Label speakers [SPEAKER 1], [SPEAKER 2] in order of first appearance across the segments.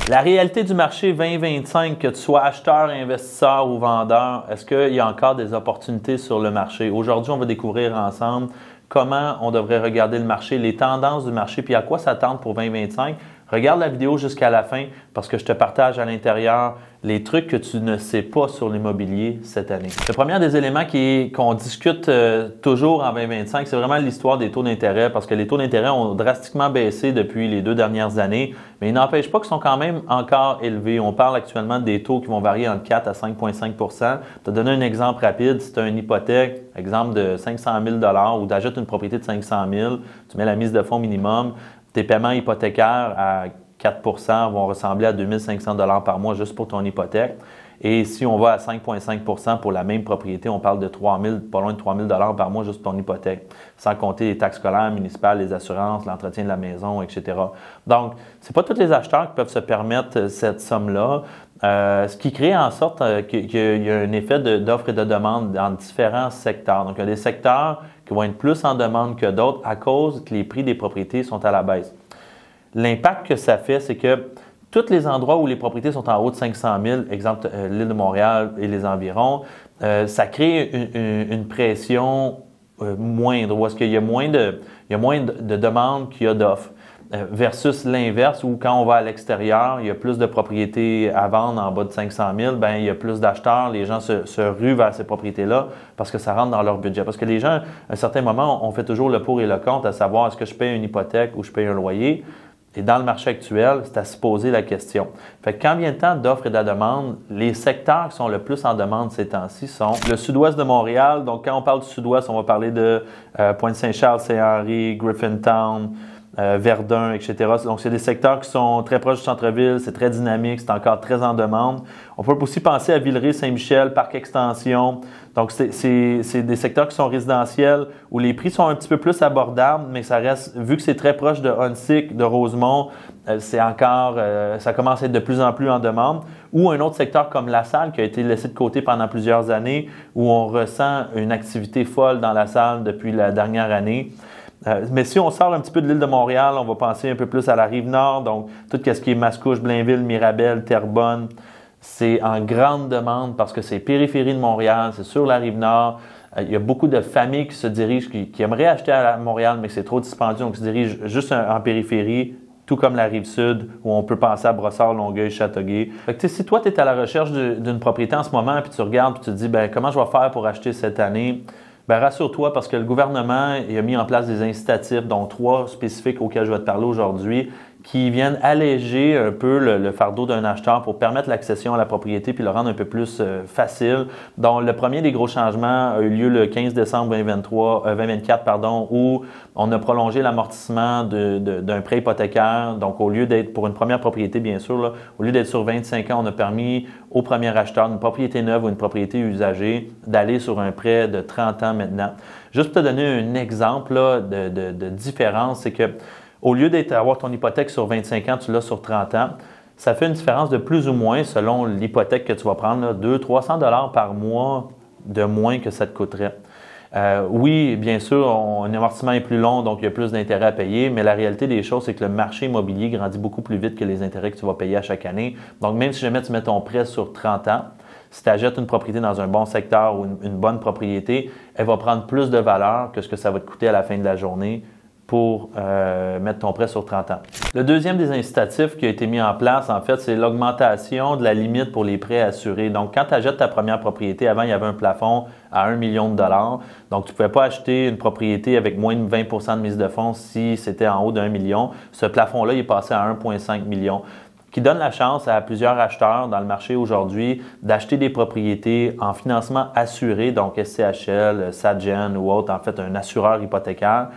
[SPEAKER 1] La réalité du marché 2025, que tu sois acheteur, investisseur ou vendeur, est-ce qu'il y a encore des opportunités sur le marché? Aujourd'hui, on va découvrir ensemble comment on devrait regarder le marché, les tendances du marché, puis à quoi s'attendre pour 2025. Regarde la vidéo jusqu'à la fin parce que je te partage à l'intérieur les trucs que tu ne sais pas sur l'immobilier cette année. Le premier des éléments qu'on discute toujours en 2025, c'est vraiment l'histoire des taux d'intérêt parce que les taux d'intérêt ont drastiquement baissé depuis les 2 dernières années, mais ils n'empêchent pas qu'ils sont quand même encore élevés. On parle actuellement des taux qui vont varier entre 4 à 5,5 %. Je te donner un exemple rapide. Si tu as une hypothèque, exemple de 500 000 ou d'achètes une propriété de 500 000, tu mets la mise de fonds minimum, tes paiements hypothécaires à 4 % vont ressembler à 2 500 $ par mois juste pour ton hypothèque. Et si on va à 5,5 % pour la même propriété, on parle de pas loin de 3 000 $ par mois juste pour ton hypothèque, sans compter les taxes scolaires, municipales, les assurances, l'entretien de la maison, etc. Donc, ce n'est pas tous les acheteurs qui peuvent se permettre cette somme-là, ce qui crée en sorte qu'il y a un effet d'offre et de demande dans différents secteurs. Donc, il y a des secteurs qui vont être plus en demande que d'autres à cause que les prix des propriétés sont à la baisse. L'impact que ça fait, c'est que tous les endroits où les propriétés sont en haut de 500 000, exemple l'île de Montréal et les environs, ça crée une pression moindre, où est-ce qu'il y a moins de demandes qu'il y a d'offres. Versus l'inverse, où quand on va à l'extérieur, il y a plus de propriétés à vendre en bas de 500 000, bien, il y a plus d'acheteurs, les gens se ruent vers ces propriétés-là parce que ça rentre dans leur budget. Parce que les gens, à un certain moment, on fait toujours le pour et le contre, à savoir est-ce que je paye une hypothèque ou je paye un loyer. Et dans le marché actuel, c'est à se poser la question. Fait que quand vient le temps d'offre et de la demande, les secteurs qui sont le plus en demande ces temps-ci sont le sud-ouest de Montréal. Donc, quand on parle du sud-ouest, on va parler de Pointe-Saint-Charles, Saint-Henri, Griffintown, Verdun, etc. Donc, c'est des secteurs qui sont très proches du centre-ville, c'est très dynamique, c'est encore très en demande. On peut aussi penser à Villeray, Saint-Michel, Parc Extension. Donc, c'est des secteurs qui sont résidentiels où les prix sont un petit peu plus abordables, mais ça reste, vu que c'est très proche de Huntsic, de Rosemont, ça commence à être de plus en plus en demande. Ou un autre secteur comme La Salle qui a été laissé de côté pendant plusieurs années où on ressent une activité folle dans La Salle depuis la dernière année. Mais si on sort un petit peu de l'île de Montréal, on va penser un peu plus à la Rive-Nord, donc tout ce qui est Mascouche, Blainville, Mirabel, Terrebonne, c'est en grande demande parce que c'est périphérie de Montréal, c'est sur la Rive-Nord. Il y a beaucoup de familles qui se dirigent, qui aimeraient acheter à Montréal, mais c'est trop dispendieux, donc ils se dirigent juste en périphérie, tout comme la Rive-Sud, où on peut penser à Brossard, Longueuil, Châteauguay. Fait que, si toi, tu es à la recherche d'une propriété en ce moment, puis tu regardes, puis tu te dis, comment je vais faire pour acheter cette année? Rassure-toi parce que le gouvernement a mis en place des incitatifs, dont 3 spécifiques auxquels je vais te parler aujourd'hui, qui viennent alléger un peu le fardeau d'un acheteur pour permettre l'accession à la propriété puis le rendre un peu plus facile. Donc, le premier des gros changements a eu lieu le 15 décembre 2024, où on a prolongé l'amortissement d'un prêt hypothécaire. Donc, au lieu d'être pour une première propriété, bien sûr, là, au lieu d'être sur 25 ans, on a permis au premier acheteur d'une propriété neuve ou une propriété usagée d'aller sur un prêt de 30 ans maintenant. Juste pour te donner un exemple là, de différence, c'est que au lieu d'avoir ton hypothèque sur 25 ans, tu l'as sur 30 ans, ça fait une différence de plus ou moins, selon l'hypothèque que tu vas prendre, 200-300 $ par mois de moins que ça te coûterait. Oui, bien sûr, un amortissement est plus long, donc il y a plus d'intérêts à payer, mais la réalité des choses, c'est que le marché immobilier grandit beaucoup plus vite que les intérêts que tu vas payer à chaque année. Donc, même si jamais tu mets ton prêt sur 30 ans, si tu achètes une propriété dans un bon secteur ou une bonne propriété, elle va prendre plus de valeur que ce que ça va te coûter à la fin de la journée pour mettre ton prêt sur 30 ans. Le deuxième des incitatifs qui a été mis en place, en fait, c'est l'augmentation de la limite pour les prêts assurés. Donc, quand tu achètes ta première propriété, avant, il y avait un plafond à 1 million de $. Donc, tu ne pouvais pas acheter une propriété avec moins de 20 % de mise de fonds si c'était en haut d'1 million. Ce plafond-là, il est passé à 1,5 million, qui donne la chance à plusieurs acheteurs dans le marché aujourd'hui d'acheter des propriétés en financement assuré, donc SCHL, Sadgen ou autre, en fait, un assureur hypothécaire,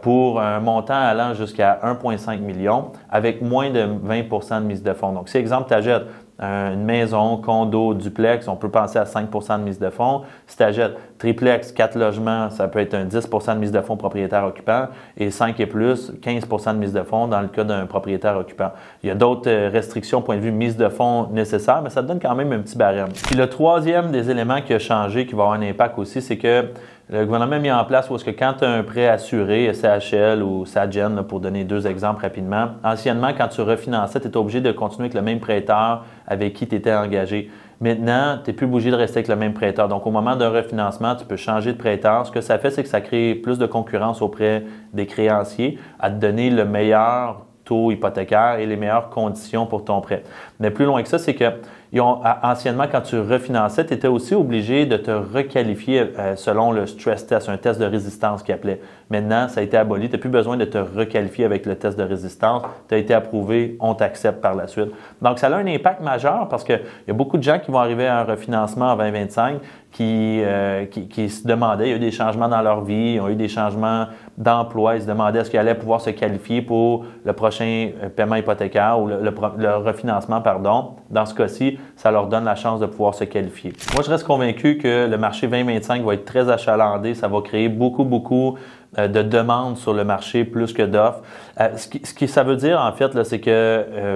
[SPEAKER 1] pour un montant allant jusqu'à 1,5 million avec moins de 20 % de mise de fonds. Donc, si, exemple, tu achètes une maison, condo, duplex, on peut penser à 5 % de mise de fonds. Si tu achètes triplex, 4 logements, ça peut être un 10 % de mise de fonds propriétaire-occupant et 5 et plus, 15 % de mise de fonds dans le cas d'un propriétaire-occupant. Il y a d'autres restrictions au point de vue mise de fonds nécessaires, mais ça te donne quand même un petit barème. Puis le troisième des éléments qui a changé, qui va avoir un impact aussi, c'est que Le gouvernement a mis en place où est-ce que quand tu as un prêt assuré, CHL ou SAGEN, là, pour donner deux exemples rapidement, anciennement, quand tu refinançais, tu étais obligé de continuer avec le même prêteur avec qui tu étais engagé. Maintenant, tu n'es plus obligé de rester avec le même prêteur. Donc, au moment d'un refinancement, tu peux changer de prêteur. Ce que ça fait, c'est que ça crée plus de concurrence auprès des créanciers à te donner le meilleur taux hypothécaire et les meilleures conditions pour ton prêt. Mais plus loin que ça, c'est que anciennement, quand tu refinançais, tu étais aussi obligé de te requalifier selon le stress test, un test de résistance qu'ils appelaient. Maintenant, ça a été aboli. Tu n'as plus besoin de te requalifier avec le test de résistance. Tu as été approuvé, on t'accepte par la suite. Donc, ça a un impact majeur parce qu'il y a beaucoup de gens qui vont arriver à un refinancement en 2025 qui se demandaient, il y a eu des changements dans leur vie, ils ont eu des changements d'emploi, ils se demandaient est-ce qu'ils allaient pouvoir se qualifier pour le prochain paiement hypothécaire ou le refinancement, pardon. Dans ce cas-ci, ça leur donne la chance de pouvoir se qualifier. Moi, je reste convaincu que le marché 2025 va être très achalandé, ça va créer beaucoup de demandes sur le marché plus que d'offres. Ça veut dire, en fait, là, c'est que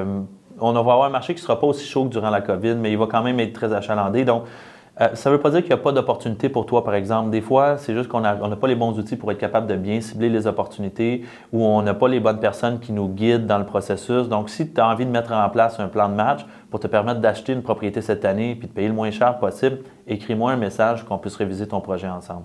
[SPEAKER 1] on va avoir un marché qui ne sera pas aussi chaud que durant la COVID, mais il va quand même être très achalandé. Donc, ça ne veut pas dire qu'il n'y a pas d'opportunité pour toi, par exemple. Des fois, c'est juste qu'on n'a pas les bons outils pour être capable de bien cibler les opportunités ou on n'a pas les bonnes personnes qui nous guident dans le processus. Donc, si tu as envie de mettre en place un plan de match pour te permettre d'acheter une propriété cette année et de payer le moins cher possible, écris-moi un message qu'on puisse réviser ton projet ensemble.